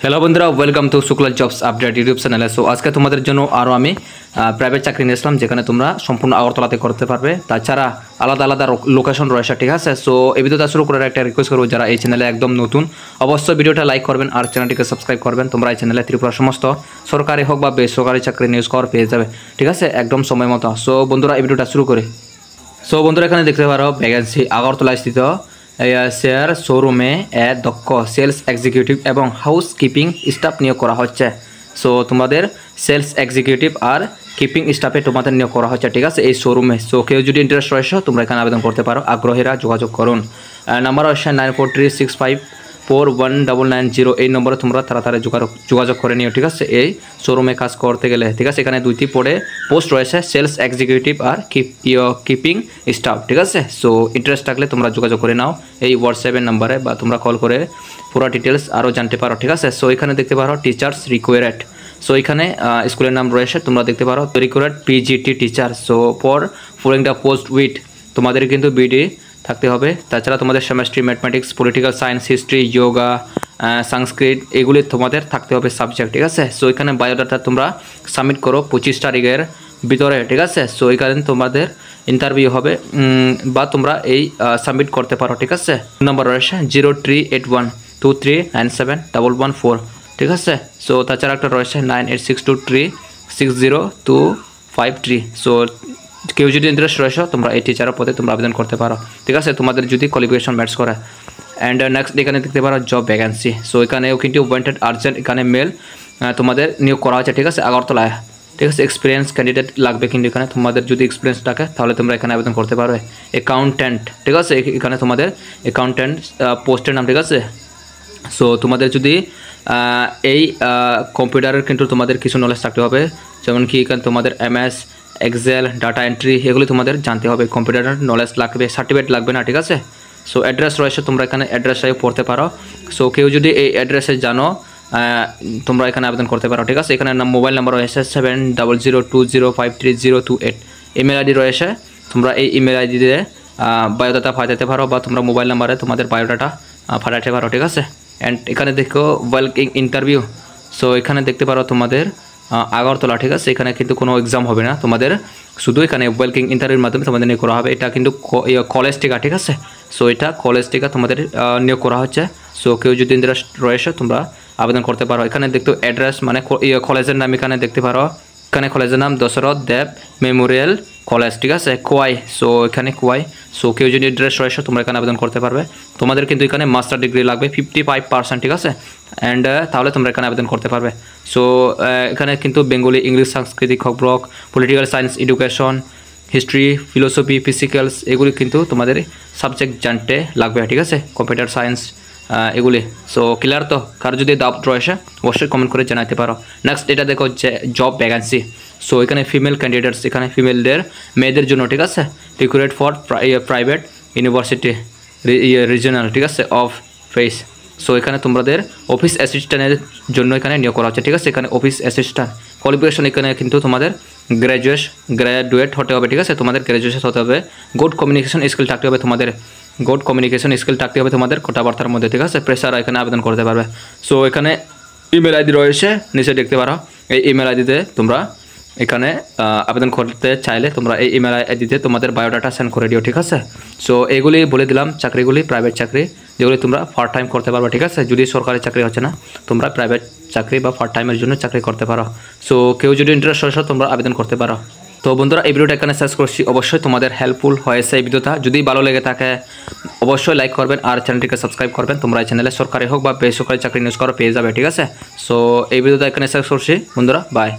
Hello বন্ধুরা, welcome to Shukla jobs update YouTube চ্যানেলে। So আজকে তোমাদের জন্য আরও আমি প্রাইভেট চাকরি নিয়ে আসলাম, যেখানে তোমরা সম্পূর্ণ আগরতলাতে করতে পারবে। তাছাড়া আলাদা আলাদা লোকেশন রয়েছে, ঠিক আছে। সো এই ভিডিওটা শুরু করার একটা রিকোয়েস্ট করবো, যারা এই চ্যানেলে একদম নতুন অবশ্যই ভিডিওটা লাইক করবেন আর চ্যানেলটিকে সাবস্ক্রাইব করবেন। তোমরা এই চ্যানেলে ত্রিপুরার সমস্ত সরকারি হোক বা বেসরকারি চাকরি নিউজ কভার পেয়ে যাবে, ঠিক আছে, একদম সময় মতো। সো বন্ধুরা এই ভিডিওটা শুরু করে। সো বন্ধুরা এখানে দেখতে পারো ভ্যাকেন্সি আগরতলা স্থিত শেয়ার শোরুমে দক্ষ সেলস এক্সিকিউটিভ এবং হাউস কিপিং স্টাফ নিয়োগ করা হচ্ছে। সো তোমাদের সেলস এক্সিকিউটিভ আর কিপিং স্টাফে তোমাদের নিয়োগ করা হচ্ছে, ঠিক আছে, এই শোরুমে। সো কেউ যদি ইন্টারেস্ট রয়েছে তোমরা এখানে আবেদন করতে পারো, আগ্রহীরা যোগাযোগ করুন। নাম্বার হচ্ছে 9436541990। এই নম্বরে তোমরা তাড়াতাড়ি যোগাযোগ করে নিও, ঠিক আছে, এই শোরুমে কাজ করতে গেলে, ঠিক আছে। এখানে দুইটি পদে পোস্ট রয়েছে, সেলস এক্সিকিউটিভ আর কিপিং স্টাফ, ঠিক আছে। সো ইন্টারেস্ট থাকলে তোমরা যোগাযোগ করে নাও এই হোয়াটসঅ্যাপের নাম্বারে, বা তোমরা কল করে পুরো ডিটেলস আরও জানতে পারো, ঠিক আছে। সো এখানে দেখতে পারো টিচার্স রিকোয়ার্ড। সো এখানে স্কুলের নাম রয়েছে, তোমরা দেখতে পারো required PGT teacher. So for filling the post with তোমাদের কিন্তু বিডি থাকতে হবে। তাছাড়া তোমাদের chemistry, mathematics, political science, history, yoga, Sanskrit এগুলি তোমাদের থাকতে হবে সাবজেক্ট, ঠিক আছে। সো এখানে বায়োডাটা তোমরা সাবমিট করো 25 তারিখের ভিতরে, ঠিক আছে। সো এখানে তোমাদের ইন্টারভিউ হবে, বা তোমরা এই সাবমিট করতে পারো, ঠিক আছে। নাম্বার রয়েছে 038123971114, ঠিক আছে। সো তাছাড়া একটা রয়েছে 9862360253। সো কেউ যদি ইন্টারেস্ট রয়েছে তোমরা এই টিচারের পদে তোমরা আবেদন করতে পারো, ঠিক আছে, তোমাদের যদি কোয়ালিফিকেশন ম্যাচ করে। অ্যান্ড নেক্সট এখানে দেখতে পারো জব ভ্যাকেন্সি। সো এখানেও কিন্তু ওয়ান্টেড আর্জেন্ট, এখানে মেল তোমাদের নিয়োগ করা হচ্ছে, ঠিক আছে, আগরতলায়, ঠিক আছে। এক্সপিরিয়েন্স ক্যান্ডিডেট লাগবে, কিন্তু এখানে তোমাদের যদি এক্সপিরিয়েন্স থাকে তাহলে তোমরা এখানে আবেদন করতে পারবে। অ্যাকাউন্ট্যান্ট, ঠিক আছে, এখানে তোমাদের অ্যাকাউন্ট্যান্ট পোস্টের নাম, ঠিক আছে। সো তোমাদের যদি এই কম্পিউটারের কিন্তু তোমাদের কিছু নলেজ থাকতে হবে, যেমন কি এখানে তোমাদের MS এক্সেল, ডাটা এন্ট্রি এগুলি তোমাদের জানতে হবে। কম্পিউটারের নলেজ লাগবে, সার্টিফিকেট লাগবে না, ঠিক আছে। সো অ্যাড্রেস রয়েছে, তোমরা এখানে অ্যাড্রেসে পড়তে পারো। সো কেউ যদি এই অ্যাড্রেসে জানো তোমরা এখানে আবেদন করতে পারো, ঠিক আছে। এখানে মোবাইল নাম্বার রয়েছে 7002053028। ইমেল আইডি রয়েছে, তোমরা এই ইমেল আইডি দিয়ে বায়োডাটা পাঠাতে পারো, বা তোমরা মোবাইল নাম্বারে তোমাদের বায়োডাটা পাঠাতে পারো, ঠিক আছে। অ্যান্ড এখানে দেখো ওয়েলকাম ইন্টারভিউ। সো এখানে দেখতে পারো তোমাদের আগরতলা, ঠিক আছে। এখানে কিন্তু কোনো এক্সাম হবে না, তোমাদের শুধু এখানে ওয়েলকাম ইন্টারভিউর মাধ্যমে তোমাদের নিয়োগ করা হবে। এটা কিন্তু কলেজ টিকা, ঠিক আছে। সো এটা কলেজ টিকা তোমাদের নিয়োগ করা হচ্ছে। সো কেউ যদি ইন্টারেস্ট রয়েছে তোমরা আবেদন করতে পারো। এখানে দেখতে অ্যাড্রেস মানে কলেজের নাম এখানে দেখতে পারো। এখানে কলেজের নাম দশরথ দেব মেমোরিয়াল কলেজ, ঠিক আছে, কোয়াই। সো এখানে কোয়াই। সো কেউ যদি ইন্টারেস্ট রয়েছে তোমরা এখানে আবেদন করতে পারবে। তোমাদের কিন্তু এখানে মাস্টার ডিগ্রি লাগবে 55%, ঠিক আছে। অ্যান্ড তাহলে তোমরা এখানে আবেদন করতে পারবে। সো এখানে কিন্তু বেঙ্গলি, ইংলিশ, সাংস্কৃতিক, Kokborok, political science, education, history, philosophy, physicals এগুলি কিন্তু তোমাদের সাবজেক্ট জানতে লাগবে, ঠিক আছে, কম্পিউটার সায়েন্স এগুলি। সো ক্লিয়ার তো? কারো যদি ডাউট রয়েছে অবশ্যই কমেন্ট করে জানাতে পারো। নেক্সট এটা দেখো যে জব ভ্যাকেন্সি। সো এখানে ফিমেল ক্যান্ডিডেটস, এখানে ফিমেলদের মেয়েদের জন্য, ঠিক আছে, recruit for private university regional, ঠিক আছে, অফ ফেস। সো এখানে তোমাদের অফিস অ্যাসিস্ট্যান্টের জন্য এখানে নিয়োগ করা হচ্ছে, ঠিক আছে। এখানে অফিস অ্যাসিস্ট্যান্ট কোয়ালিফিকেশন এখানে কিন্তু তোমাদের গ্র্যাজুয়েট হতে হবে, ঠিক আছে, তোমাদের গ্র্যাজুয়েশন হতে হবে। গুড কমিউনিকেশন স্কিল থাকতে হবে তোমাদের, গুড কমিউনিকেশন স্কিল থাকতে হবে তোমাদের কথাবার্তার মধ্যে, ঠিক আছে। প্রেসার এখানে আবেদন করতে পারবে। সো এখানে ইমেল আইডি রয়েছে, নিচে দেখতে পারো। এই ইমেল আইডিতে তোমরা এখানে আবেদন করতে চাইলে তোমরা এই ইমেল আইডিতে তোমাদের বায়োডাটা সেন্ড করে দিও, ঠিক আছে। সো এগুলি বলে দিলাম চাকরিগুলি, প্রাইভেট চাকরি যেগুলি তোমরা পার্ট টাইম করতে পারবে, ঠিক আছে। যদি সরকারি চাকরি হচ্ছে না তোমরা প্রাইভেট চাকরি বা পার্ট টাইমের জন্য চাকরি করতে পারো। সো কেউ যদি ইন্টারেস্ট হয়েছে তোমরা আবেদন করতে পারো। তো বন্ধুরা এই ভিডিওটা এখানে শেষ করছি। অবশ্যই তোমাদের হেল্পফুল হয়েছে এই ভিডিওটা। যদি ভালো লেগে থাকে অবশ্যই লাইক করবেন আর চ্যানেলটিকে সাবস্ক্রাইব করবেন। তোমরা এই চ্যানেলে সরকারি হোক বা বেসরকারি চাকরি নিউজ করা পেয়ে যাবে, ঠিক আছে। সো এই ভিডিওটা এখানে শেষ করছি বন্ধুরা, বাই।